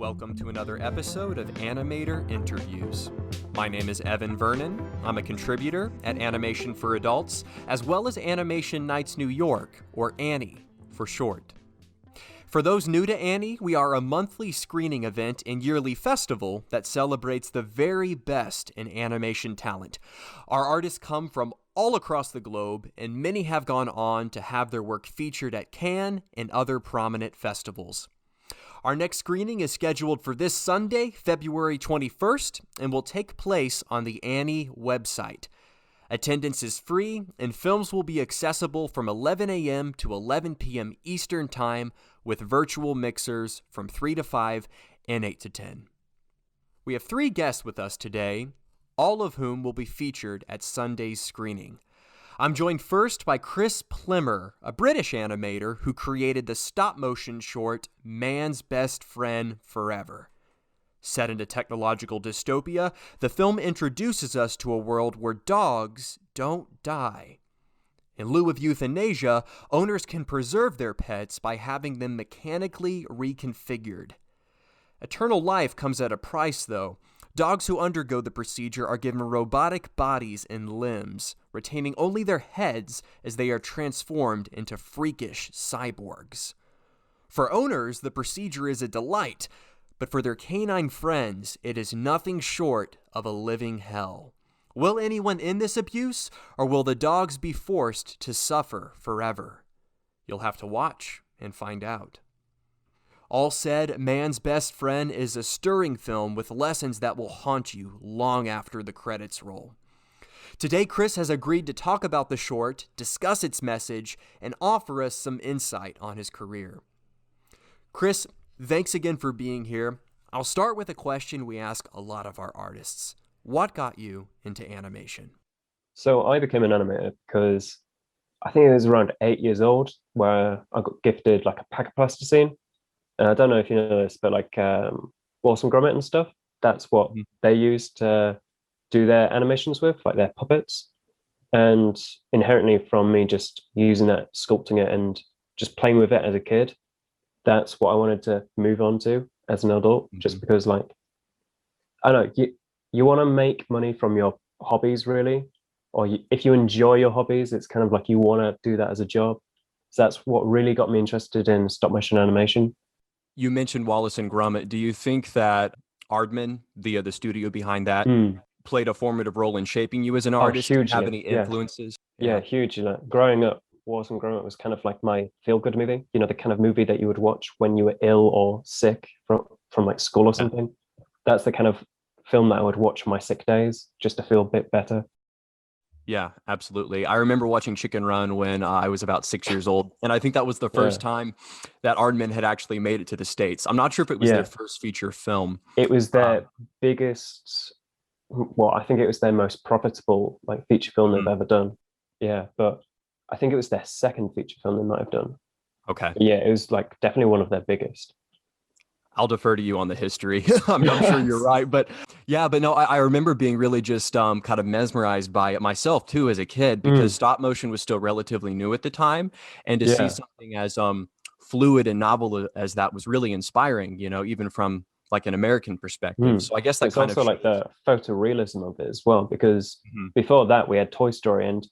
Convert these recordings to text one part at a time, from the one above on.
Welcome to another episode of Animator Interviews. My name is Evan Vernon. I'm a contributor at Animation for Adults, as well as Animation Nights New York, or ANNY for short. For those new to ANNY, we are a monthly screening event and yearly festival that celebrates the very best in animation talent. Our artists come from all across the globe, and many have gone on to have their work featured at Cannes and other prominent festivals. Our next screening is scheduled for this Sunday, February 21st, and will take place on the ANNY website. Attendance is free, and films will be accessible from 11 a.m. to 11 p.m. Eastern Time with virtual mixers from 3 to 5 and 8 to 10. We have 3 guests with us today, all of whom will be featured at Sunday's screening. I'm joined first by Chris Plimmer, a British animator who created the stop-motion short Man's Best Friend Forever. Set into technological dystopia, the film introduces us to a world where dogs don't die. In lieu of euthanasia, owners can preserve their pets by having them mechanically reconfigured. Eternal life comes at a price, though. Dogs who undergo the procedure are given robotic bodies and limbs, retaining only their heads as they are transformed into freakish cyborgs. For owners, the procedure is a delight, but for their canine friends, it is nothing short of a living hell. Will anyone end this abuse, or will the dogs be forced to suffer forever? You'll have to watch and find out. All said, Man's Best Friend is a stirring film with lessons that will haunt you long after the credits roll. Today, Chris has agreed to talk about the short, discuss its message, and offer us some insight on his career. Chris, thanks again for being here. I'll start with a question we ask a lot of our artists. What got you into animation? So I became an animator because I think it was around 8 years old where I got gifted like a pack of plasticine. And I don't know if you know this, but like Wallace and Gromit and stuff, that's what they use to do their animations with, like their puppets. And inherently from me just using that, sculpting it and just playing with it as a kid, that's what I wanted to move on to as an adult, just because like, I don't know, you want to make money from your hobbies really, or if you enjoy your hobbies, it's kind of like you want to do that as a job. So that's what really got me interested in stop motion animation. You mentioned Wallace and Gromit. Do you think that Aardman, the studio behind that, played a formative role in shaping you as an artist? Hugely. Do you have any influences? Yeah, hugely. Like, growing up, Wallace and Gromit was kind of like my feel-good movie. You know, the kind of movie that you would watch when you were ill or sick from like school or something. That's the kind of film that I would watch on my sick days just to feel a bit better. Yeah, absolutely. I remember watching Chicken Run when I was about 6 years old. And I think that was the first time that Aardman had actually made it to the States. I'm not sure if it was their first feature film. It was their biggest, well, I think it was their most profitable like feature film they've ever done. Yeah, but I think it was their second feature film they might have done. Okay. But yeah, it was like definitely one of their biggest. I'll defer to you on the history. I'm sure you're right. But no, I remember being really just kind of mesmerized by it myself too as a kid, because stop motion was still relatively new at the time. And to see something as fluid and novel as that was really inspiring, you know, even from like an American perspective. So I guess that's also like the photorealism of it as well, because before that we had Toy Story, and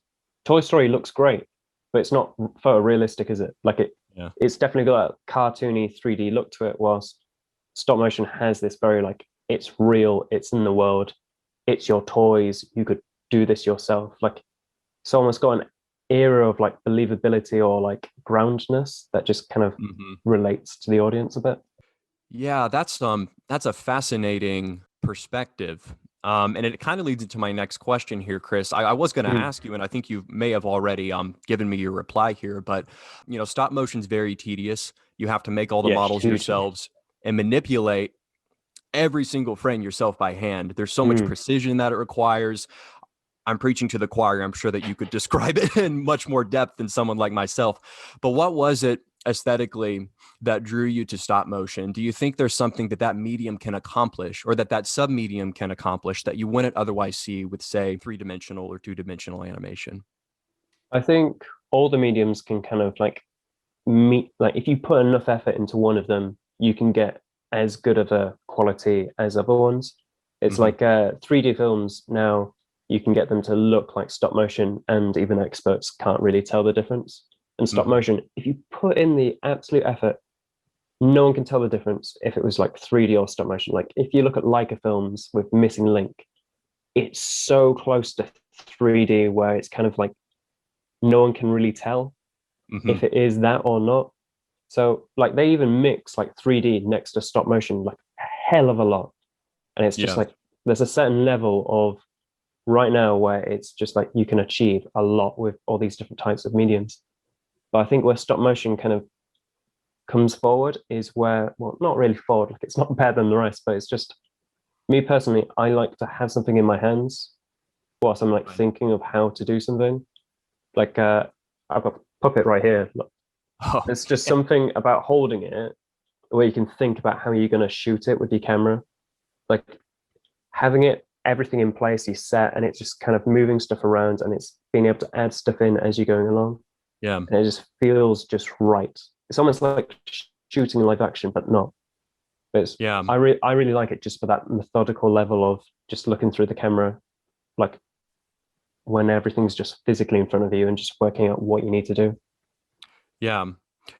Toy Story looks great, but it's not photorealistic, is it? Like it's definitely got a cartoony 3D look to it, whilst stop motion has this very like, it's real, it's in the world, it's your toys, you could do this yourself. Like it's almost got an era of like believability or like groundness that just kind of relates to the audience a bit. Yeah, that's a fascinating perspective. And it kind of leads into my next question here, Chris. I was going to ask you, and I think you may have already given me your reply here, but you know, stop motion's very tedious. You have to make all the models yourselves and manipulate every single frame yourself by hand. There's so much precision that it requires. I'm preaching to the choir. I'm sure that you could describe it in much more depth than someone like myself. But what was it aesthetically that drew you to stop motion? Do you think there's something that medium can accomplish, or that sub-medium can accomplish, that you wouldn't otherwise see with, say, 3-dimensional or 2-dimensional animation? I think all the mediums can kind of like meet, like if you put enough effort into one of them, you can get as good of a quality as other ones. It's like 3D films now, you can get them to look like stop motion, and even experts can't really tell the difference. And stop motion, if you put in the absolute effort, no one can tell the difference if it was like 3D or stop motion. Like if you look at Leica films with Missing Link, it's so close to 3D where it's kind of like no one can really tell if it is that or not. So like they even mix like 3D next to stop motion like a hell of a lot. And it's just like there's a certain level of right now where it's just like you can achieve a lot with all these different types of mediums. But I think where stop motion kind of comes forward is where, well, not really forward, like it's not better than the rest, but it's just me personally, I like to have something in my hands whilst I'm like thinking of how to do something. Like I've got a puppet right here. Look. It's just something about holding it where you can think about how you're going to shoot it with your camera. Like having it, everything in place, you set, and it's just kind of moving stuff around, and it's being able to add stuff in as you're going along. Yeah. And it just feels just right. It's almost like shooting live action, but not. But it's, I really like it just for that methodical level of just looking through the camera, like when everything's just physically in front of you and just working out what you need to do. Yeah.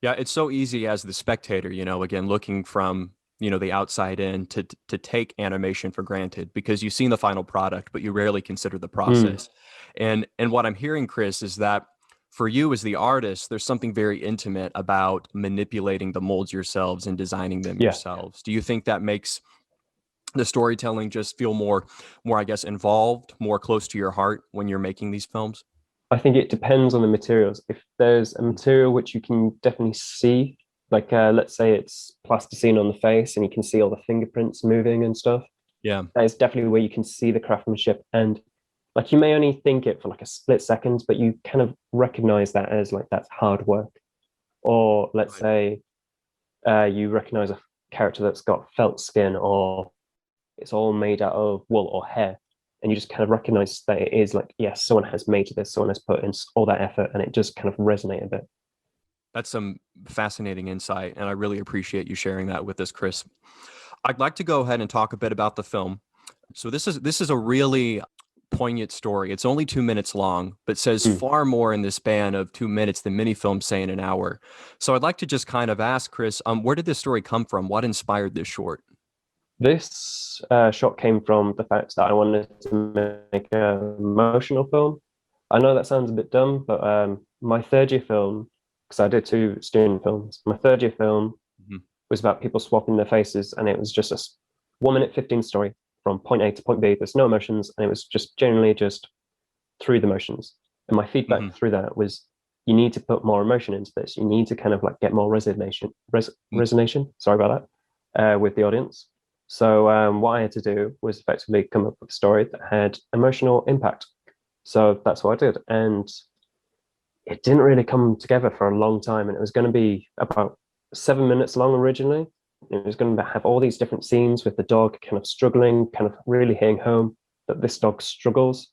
Yeah. It's so easy as the spectator, again, looking from, the outside in to take animation for granted because you've seen the final product, but you rarely consider the process. And what I'm hearing, Chris, is that for you as the artist, there's something very intimate about manipulating the molds yourselves and designing them yourselves. Do you think that makes the storytelling just feel more, I guess, involved, more close to your heart when you're making these films? I think it depends on the materials. If there's a material which you can definitely see, like let's say it's plasticine on the face and you can see all the fingerprints moving and stuff. Yeah. That is definitely where you can see the craftsmanship, and like you may only think it for like a split second, but you kind of recognize that as like that's hard work. Or let's say you recognize a character that's got felt skin, or it's all made out of wool or hair, and you just kind of recognize that it is like, yes, someone has made this, someone has put in all that effort, and it just kind of resonate a bit. That's some fascinating insight, and I really appreciate you sharing that with us, Chris. I'd like to go ahead and talk a bit about the film. So this is a really poignant story. It's only 2 minutes long, but says far more in the span of 2 minutes than many films say in an hour. So I'd like to just kind of ask Chris, where did this story come from? What inspired this short? This shot came from the fact that I wanted to make an emotional film. I know that sounds a bit dumb, but my third year film, because I did 2 student films, my third year film was about people swapping their faces, and it was just a 1 minute 15 story from point A to point B. There's no emotions, and it was just generally just through the motions. And my feedback through that was, you need to put more emotion into this. You need to kind of like get more resonation. Sorry about that, with the audience. So what I had to do was effectively come up with a story that had emotional impact. So that's what I did. And it didn't really come together for a long time. And it was going to be about 7 minutes long originally. It was going to have all these different scenes with the dog kind of struggling, kind of really hitting home that this dog struggles.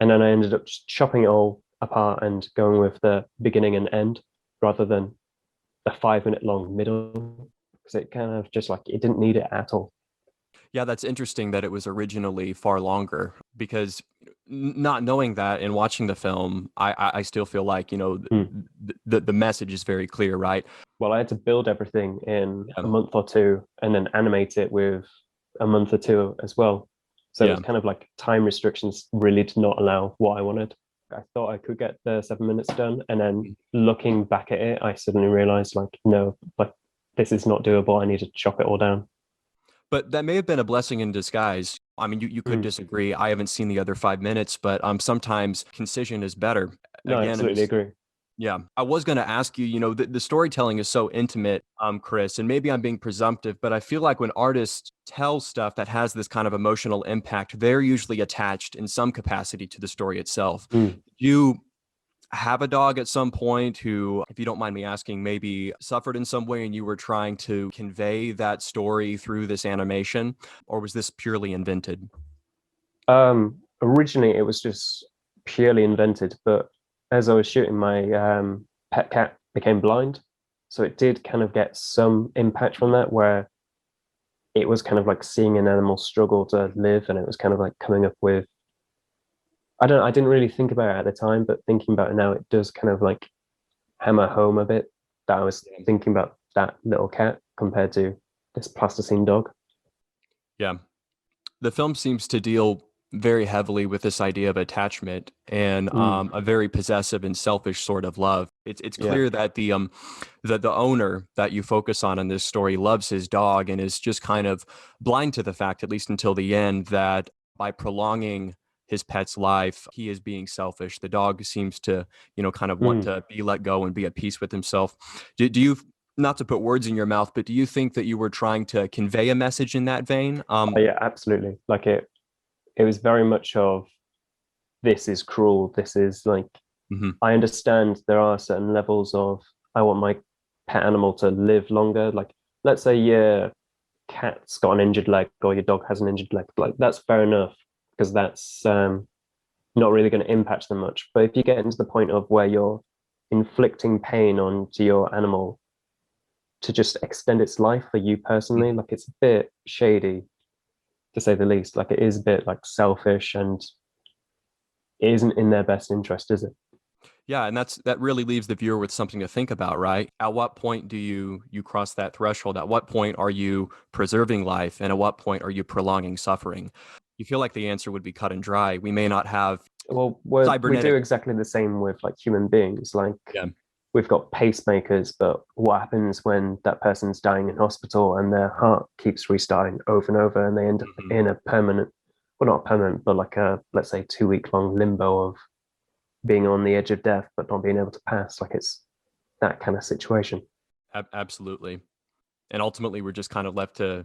And then I ended up just chopping it all apart and going with the beginning and end rather than the 5 minute long middle, because it kind of just like, it didn't need it at all. Yeah, that's interesting that it was originally far longer, because not knowing that and watching the film, I still feel like, the message is very clear, right? Well, I had to build everything in a month or 2 and then animate it with a month or 2 as well. So it was kind of like time restrictions really did not allow what I wanted. I thought I could get the 7 minutes done, and then looking back at it, I suddenly realized like, no, like this is not doable. I need to chop it all down. But that may have been a blessing in disguise. I mean, you could disagree. I haven't seen the other 5 minutes, but sometimes concision is better. No, I absolutely agree. Yeah. I was going to ask you, the storytelling is so intimate, Chris, and maybe I'm being presumptive, but I feel like when artists tell stuff that has this kind of emotional impact, they're usually attached in some capacity to the story itself. You have a dog at some point who, if you don't mind me asking, maybe suffered in some way and you were trying to convey that story through this animation, or was this purely invented? Originally, it was just purely invented, but as I was shooting, my pet cat became blind. So it did kind of get some impact from that, where it was kind of like seeing an animal struggle to live, and it was kind of like coming up with, I didn't really think about it at the time, but thinking about it now, it does kind of like hammer home a bit that I was thinking about that little cat compared to this plasticine dog. Yeah. The film seems to deal very heavily with this idea of attachment and a very possessive and selfish sort of love. It's Yeah. clear that the owner that you focus on in this story loves his dog and is just kind of blind to the fact, at least until the end, that by prolonging his pet's life, he is being selfish. The dog seems to, kind of want to be let go and be at peace with himself. Do you, not to put words in your mouth, but do you think that you were trying to convey a message in that vein? Yeah, absolutely. Like it was very much of, this is cruel. This is like, I understand there are certain levels of, I want my pet animal to live longer. Like, let's say your cat's got an injured leg or your dog has an injured leg. Like, that's fair enough because that's not really going to impact them much. But if you get into the point of where you're inflicting pain onto your animal to just extend its life for you personally, like, it's a bit shady, to say the least. Like, it is a bit like selfish, and it isn't in their best interest, is it? Yeah, and that really leaves the viewer with something to think about, right? At what point do you cross that threshold? At what point are you preserving life, and at what point are you prolonging suffering? You feel like the answer would be cut and dry. We may not have Well, we do exactly the same with like human beings. Like, yeah. We've got pacemakers, but what happens when that person's dying in hospital and their heart keeps restarting over and over, and they end up in a permanent, well, not permanent, but like a, let's say, 2 week long limbo of being on the edge of death but not being able to pass. Like, it's that kind of situation. Absolutely. And ultimately, we're just kind of left to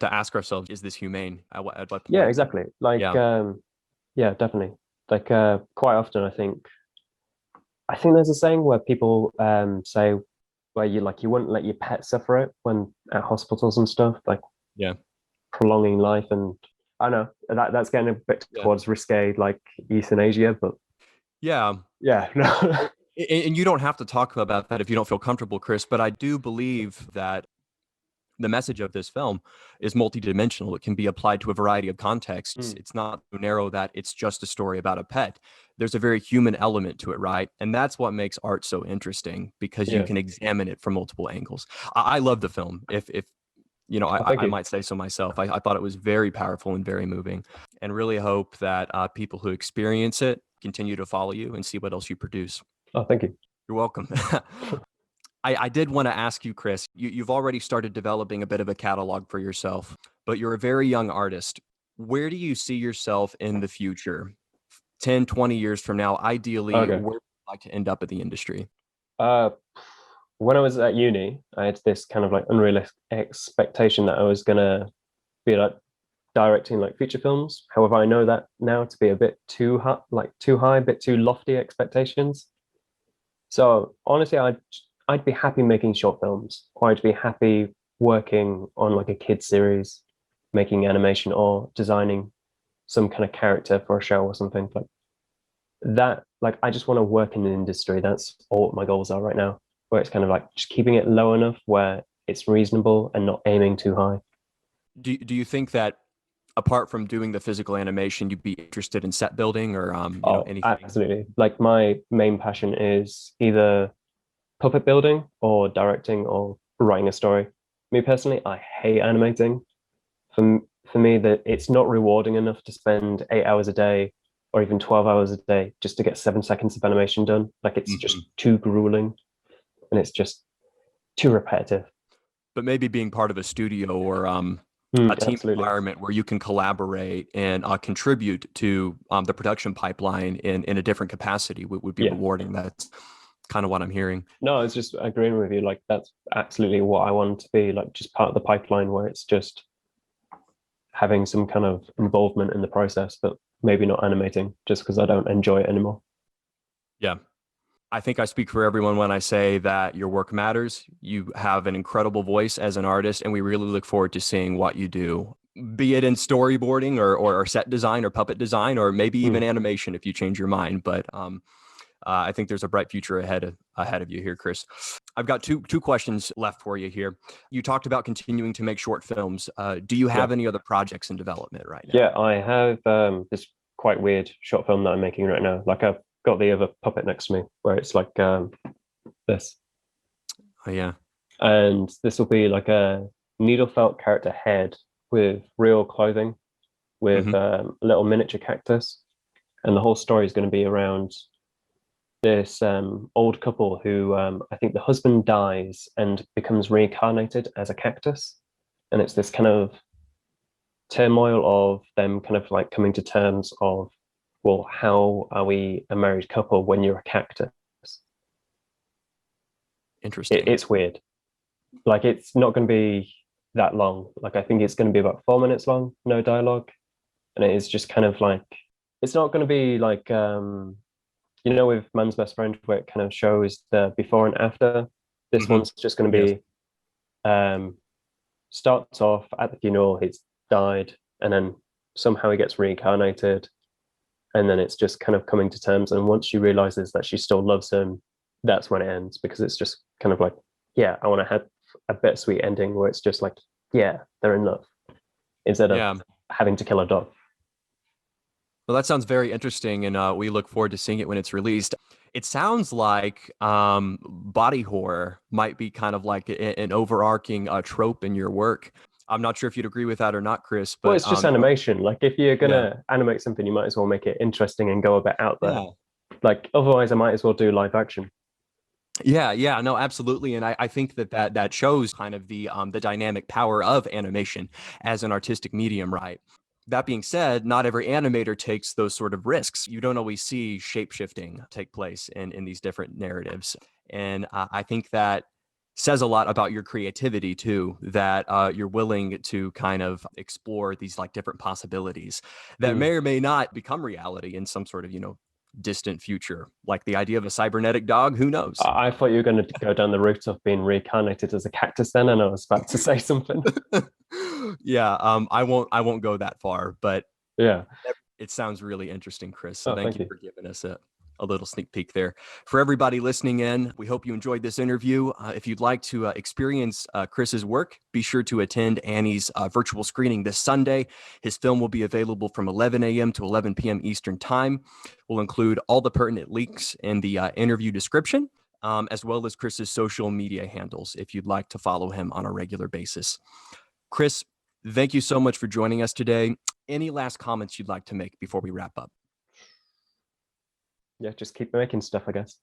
ask ourselves, is this humane? At what point? Yeah, exactly. Like, yeah, definitely. Like, quite often, I think there's a saying where people say, where you wouldn't let your pet suffer it when at hospitals and stuff, like, yeah, prolonging life. And I know that's getting a bit towards risque, like euthanasia, but yeah, no. And you don't have to talk about that if you don't feel comfortable, Chris, but I do believe that the message of this film is multidimensional. It can be applied to a variety of contexts. It's not so narrow that it's just a story about a pet. There's a very human element to it, right? And that's what makes art so interesting, because you can examine it from multiple angles. I love the film. If I might say so myself. I thought it was very powerful and very moving, and really hope that people who experience it continue to follow you and see what else you produce. Oh, thank you. You're welcome. I did want to ask you, Chris, you've already started developing a bit of a catalog for yourself, but you're a very young artist. Where do you see yourself in the future? 10, 20 years from now, ideally, where would you like to end up in the industry? When I was at uni, I had this kind of like unrealistic expectation that I was gonna be like directing like feature films. However, I know that now to be a bit too high, a bit too lofty expectations. So honestly, I'd be happy making short films, or I'd be happy working on like a kid series, making animation or designing some kind of character for a show or something like that. Like, I just want to work in the industry. That's all my goals are right now, where it's kind of like just keeping it low enough where it's reasonable and not aiming too high. Do you think that apart from doing the physical animation, you'd be interested in set building or anything? Absolutely. Like, my main passion is either puppet building or directing or writing a story. Me personally, I hate animating. For me, that it's not rewarding enough to spend 8 hours a day or even 12 hours a day just to get 7 seconds of animation done. Like, it's just too grueling, and it's just too repetitive. But maybe being part of a studio or a team environment where you can collaborate and contribute to the production pipeline in a different capacity would be rewarding. That's kind of what I'm hearing. No, it's just agreeing with you. Like, that's absolutely what I want to be, like, just part of the pipeline where it's just having some kind of involvement in the process, but maybe not animating just because I don't enjoy it anymore. Yeah. I think I speak for everyone when I say that your work matters. You have an incredible voice as an artist, and we really look forward to seeing what you do, be it in storyboarding or set design or puppet design, or maybe even animation if you change your mind. But I think there's a bright future ahead of you here, Chris. I've got two questions left for you here. You talked about continuing to make short films. Do you have any other projects in development right now? Yeah, I have this quite weird short film that I'm making right now. Like I've got the other puppet next to me where it's like this. Oh, yeah. And this will be like a needle felt character head with real clothing with a little miniature cactus. And the whole story is going to be around this old couple who I think the husband dies and becomes reincarnated as a cactus. And it's this kind of turmoil of them kind of like coming to terms of, well, how are we a married couple when you're a cactus? Interesting. It's weird. Like it's not going to be that long. Like I think it's going to be about 4 minutes long, no dialogue. And it is just kind of like, it's not going to be like, you know, with Man's Best Friend, where it kind of shows the before and after. This one's just going to be, starts off at the funeral, he's died, and then somehow he gets reincarnated. And then it's just kind of coming to terms. And once she realizes that she still loves him, that's when it ends, because it's just kind of like, yeah, I want to have a bittersweet ending where it's just like, yeah, they're in love, instead of having to kill a dog. Well, that sounds very interesting, and we look forward to seeing it when it's released. It sounds like body horror might be kind of like an overarching trope in your work. I'm not sure if you'd agree with that or not, Chris. But well, it's just animation. Like if you're gonna animate something, you might as well make it interesting and go a bit out there. Like otherwise, I might as well do live action. Yeah, no, absolutely. And I think that shows kind of the dynamic power of animation as an artistic medium, right? That being said, not every animator takes those sort of risks. You don't always see shape-shifting take place in these different narratives. And I think that says a lot about your creativity too, that you're willing to kind of explore these like different possibilities that may or may not become reality in some sort of, distant future, like the idea of a cybernetic dog. Who knows? I thought you were going to go down the route of being reincarnated as a cactus then, and I was about to say something. I won't go that far, but yeah, it sounds really interesting, Chris. So thank you for giving us a little sneak peek there. For everybody listening in, we hope you enjoyed this interview. If you'd like to experience Chris's work, be sure to attend Annie's virtual screening this Sunday. His film will be available from 11 a.m. to 11 p.m. Eastern Time. We'll include all the pertinent links in the interview description, as well as Chris's social media handles if you'd like to follow him on a regular basis. Chris, thank you so much for joining us today. Any last comments you'd like to make before we wrap up? Yeah, just keep making stuff, I guess.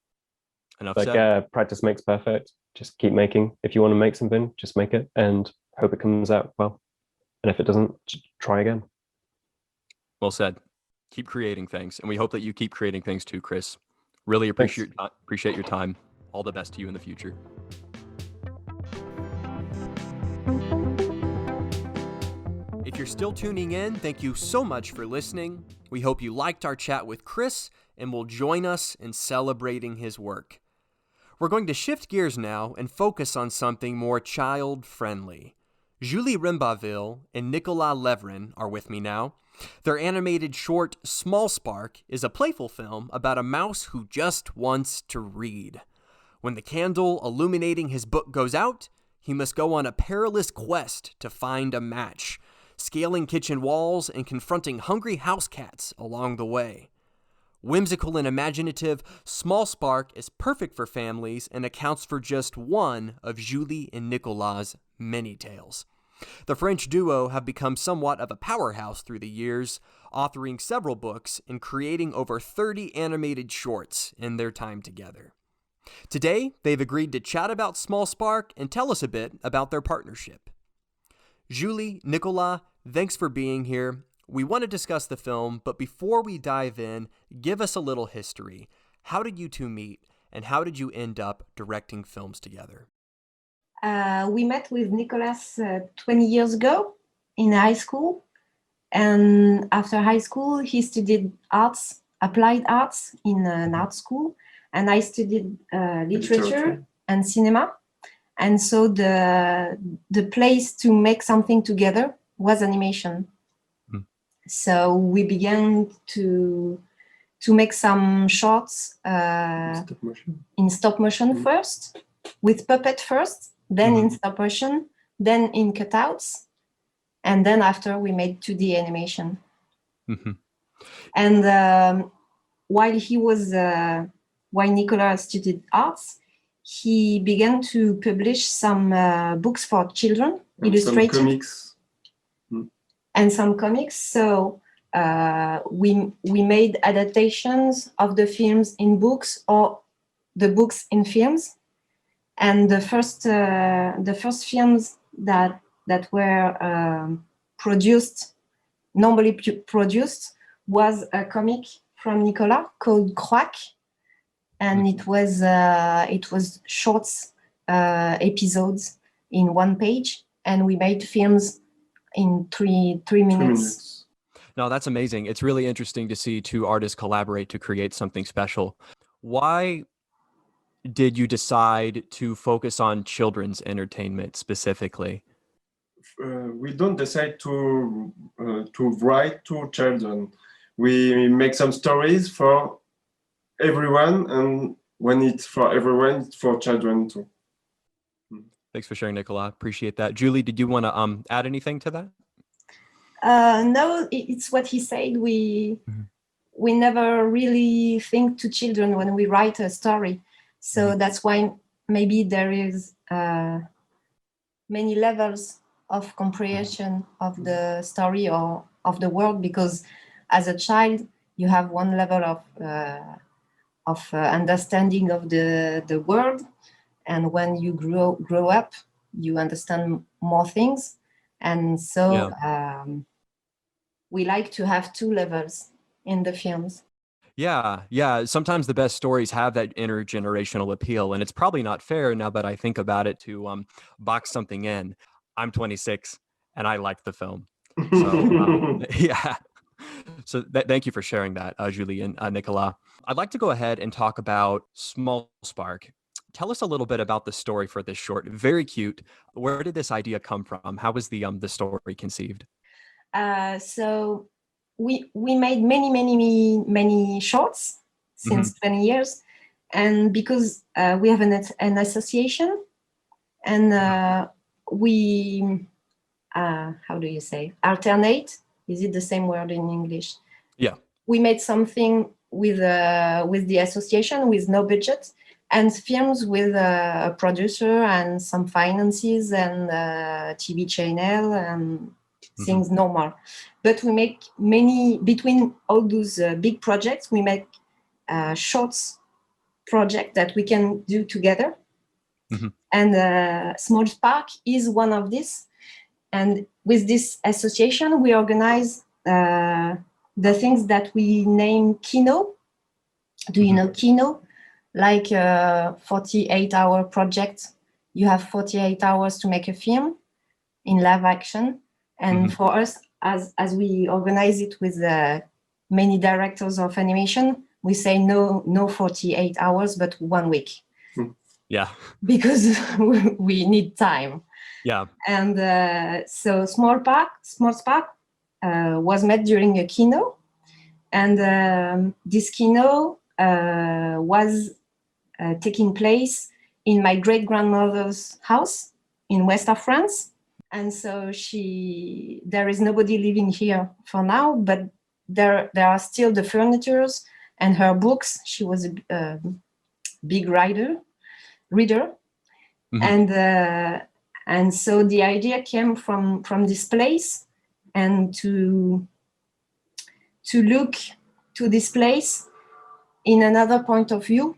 Enough like said. Practice makes perfect. Just keep making. If you want to make something, just make it and hope it comes out well. And if it doesn't, just try again. Well said. Keep creating things, and we hope that you keep creating things too, Chris. Really appreciate your time. All the best to you in the future. If you're still tuning in, thank you so much for listening. We hope you liked our chat with Chris and will join us in celebrating his work. We're going to shift gears now and focus on something more child-friendly. Julie Rembauville and Nicolas Levrin are with me now. Their animated short, Small Spark, is a playful film about a mouse who just wants to read. When the candle illuminating his book goes out, he must go on a perilous quest to find a match, scaling kitchen walls and confronting hungry house cats along the way. Whimsical and imaginative, Small Spark is perfect for families and accounts for just one of Julie and Nicolas' many tales. The French duo have become somewhat of a powerhouse through the years, authoring several books and creating over 30 animated shorts in their time together. Today, they've agreed to chat about Small Spark and tell us a bit about their partnership. Julie, Nicolas, thanks for being here. We want to discuss the film, but before we dive in, give us a little history. How did you two meet, and how did you end up directing films together? We met with Nicolas 20 years ago in high school. And after high school, he studied arts, applied arts in an art school. And I studied literature and cinema. And so the place to make something together was animation. So we began to make some shorts in stop motion first. with puppet first, then in stop motion, then in cutouts, and then after we made 2D animation. And while Nicolas studied arts, he began to publish some books for children, illustrated, some comics. And some comics. So we made adaptations of the films in books or the books in films. And the first films that were normally produced, was a comic from Nicolas called Croac, and it was shorts, episodes in one page, and we made films in three minutes. No, that's amazing. It's really interesting to see two artists collaborate to create something special. Why did you decide to focus on children's entertainment specifically? We don't decide to write to children. We make some stories for everyone, and when it's for everyone, it's for children too. Thanks for sharing, Nicolas. Appreciate that. Julie, did you want to add anything to that? No, it's what he said. We never really think to children when we write a story. So that's why maybe there is many levels of comprehension of the story or of the world, because as a child you have one level of understanding of the world, and when you grow up you understand more things, and so we like to have two levels in the films. Yeah. Sometimes the best stories have that intergenerational appeal, and it's probably not fair, now that I think about it, to box something in. I'm 26 and I liked the film. So yeah. So thank you for sharing that, Julie and Nicolas. I'd like to go ahead and talk about Small Spark. Tell us a little bit about the story for this short. Very cute. Where did this idea come from? How was the story conceived? So we made many shorts since 20 years, and because we have an association, and we how do you say, alternate? Is it the same word in English? Yeah. We made something with the association with no budget, and films with a producer and some finances and TV channel and things normal. But we make many, between all those big projects, we make shorts project that we can do together. And Small Spark is one of these. And with this association, we organize the things that we name Kino. Do you know Kino? Like a 48-hour project. You have 48 hours to make a film in live action. And for us, as we organize it with many directors of animation, we say no 48 hours, but 1 week. Yeah. Because we need time. Yeah. And so Small Spark was made during a kino. And this kino was taking place in my great-grandmother's house in west of France. And so there is nobody living here for now, but there are still the furnitures and her books. She was a big reader. And so the idea came from this place, and to look to this place in another point of view.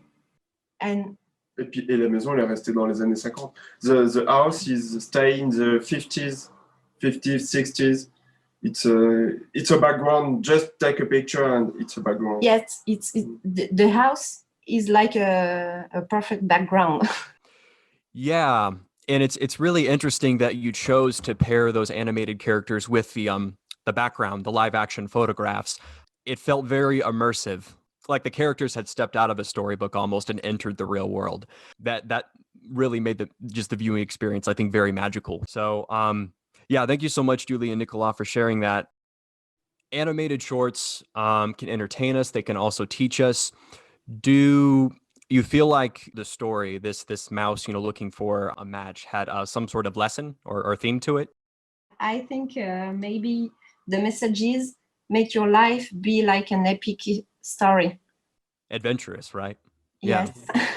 And Et la maison, elle est restée dans les années 50. The house is staying in the 50s, 60s. It's a background. Just take a picture and it's a background. Yes, the house is like a perfect background. Yeah, and it's really interesting that you chose to pair those animated characters with the background, the live action photographs. It felt very immersive, like the characters had stepped out of a storybook almost and entered the real world. That really made the viewing experience, I think, very magical. So yeah, thank you so much, Julie and Nicolas, for sharing that. Animated shorts can entertain us. They can also teach us. Do You feel like the story, this mouse, looking for a match, had some sort of lesson or theme to it? I think maybe the message is make your life be like an epic story. Adventurous, right? Yes.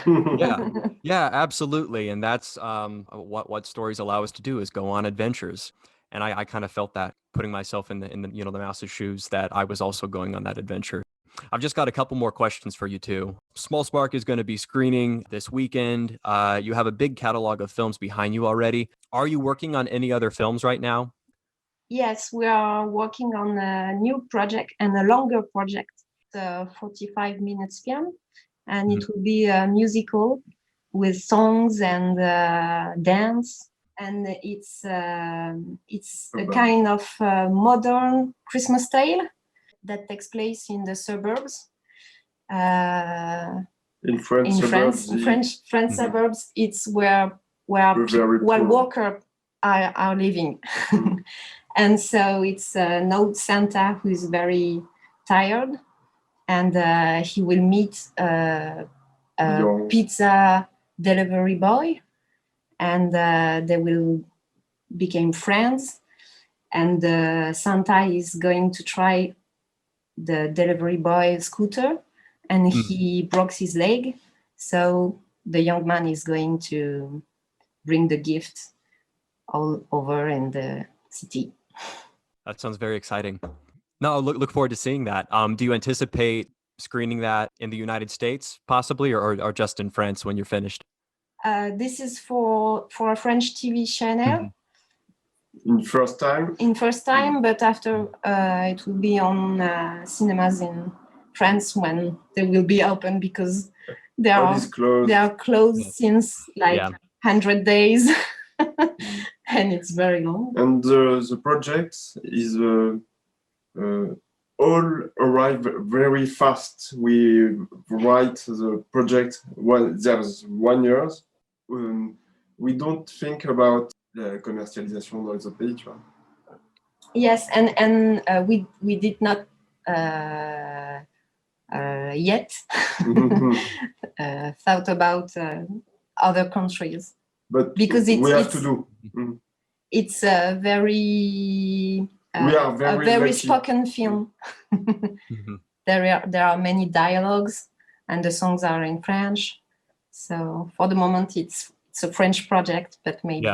Yeah, yeah, absolutely. And that's what stories allow us to do, is go on adventures. And I kind of felt that, putting myself in the mouse's shoes, that I was also going on that adventure. I've just got a couple more questions for you too. Small Spark is going to be screening this weekend. You have a big catalog of films behind you already. Are you working on any other films right now? Yes, we are working on a new project and a longer project, the 45 minutes film, and it will be a musical with songs and dance. And it's a kind of modern Christmas tale that takes place in the suburbs. In French suburbs, it's where workers are living. And so it's an old Santa who's very tired, and he will meet a pizza delivery boy, and they will become friends. And Santa is going to try the delivery boy scooter, and he broke his leg. So the young man is going to bring the gift all over in the city. That sounds very exciting. No, look forward to seeing that. Do you anticipate screening that in the United States, possibly, or just in France when you're finished? This is for a French TV channel. In first time, but after it will be on cinemas in France when they will be open, because they are closed since 100 days. And it's very long. And the project is all arrive very fast. We write the project there's 1 year. We don't think about la commercialisation dans les autres pays, tu vois. Yes, and we did not yet thought about other countries. But because we have to do. It's a very very spoken film. There are many dialogues, and the songs are in French. So for the moment, it's a French project, but maybe.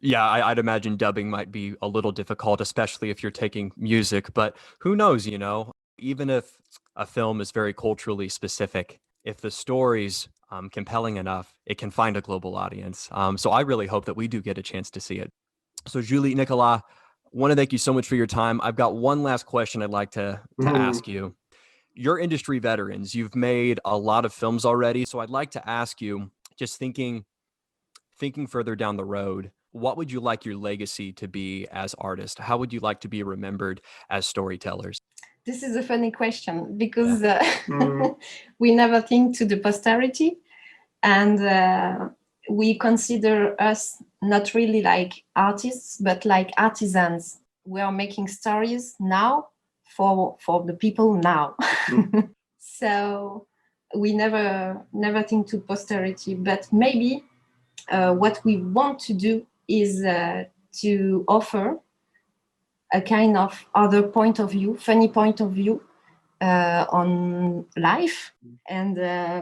Yeah, I'd imagine dubbing might be a little difficult, especially if you're taking music. But who knows, even if a film is very culturally specific, if the story's compelling enough, it can find a global audience. So I really hope that we do get a chance to see it. So Julie, Nicolas, want to thank you so much for your time. I've got one last question I'd like to ask you. You're industry veterans. You've made a lot of films already. So I'd like to ask you, just thinking further down the road, what would you like your legacy to be as artists? How would you like to be remembered as storytellers? This is a funny question, because we never think to the posterity, and we consider us not really like artists, but like artisans. We are making stories now for the people now. So we never think to posterity, but maybe what we want to do is to offer a kind of other point of view, funny point of view on life. And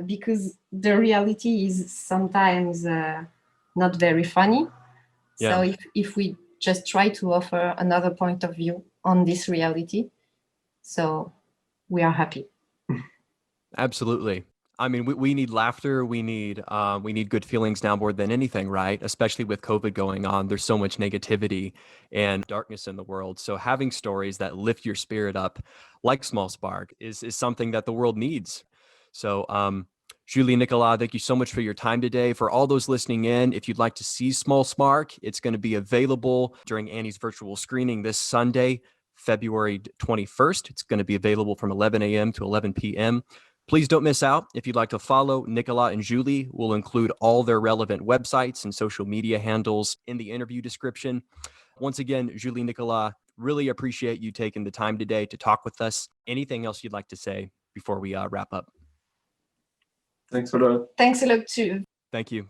because the reality is sometimes not very funny. So if we just try to offer another point of view on this reality, so we are happy. Absolutely. I mean, we need laughter. We need good feelings now more than anything, right? Especially with COVID going on, there's so much negativity and darkness in the world. So having stories that lift your spirit up, like Small Spark, is something that the world needs. So, Julie, Nicolas, thank you so much for your time today. For all those listening in, if you'd like to see Small Spark, it's going to be available during Annie's virtual screening this Sunday, February 21st. It's going to be available from 11 a.m. to 11 p.m. Please don't miss out. If you'd like to follow Nicolas and Julie, we'll include all their relevant websites and social media handles in the interview description. Once again, Julie, Nicolas, really appreciate you taking the time today to talk with us. Anything else you'd like to say before we wrap up? Thanks a lot. Thanks a lot too. Thank you.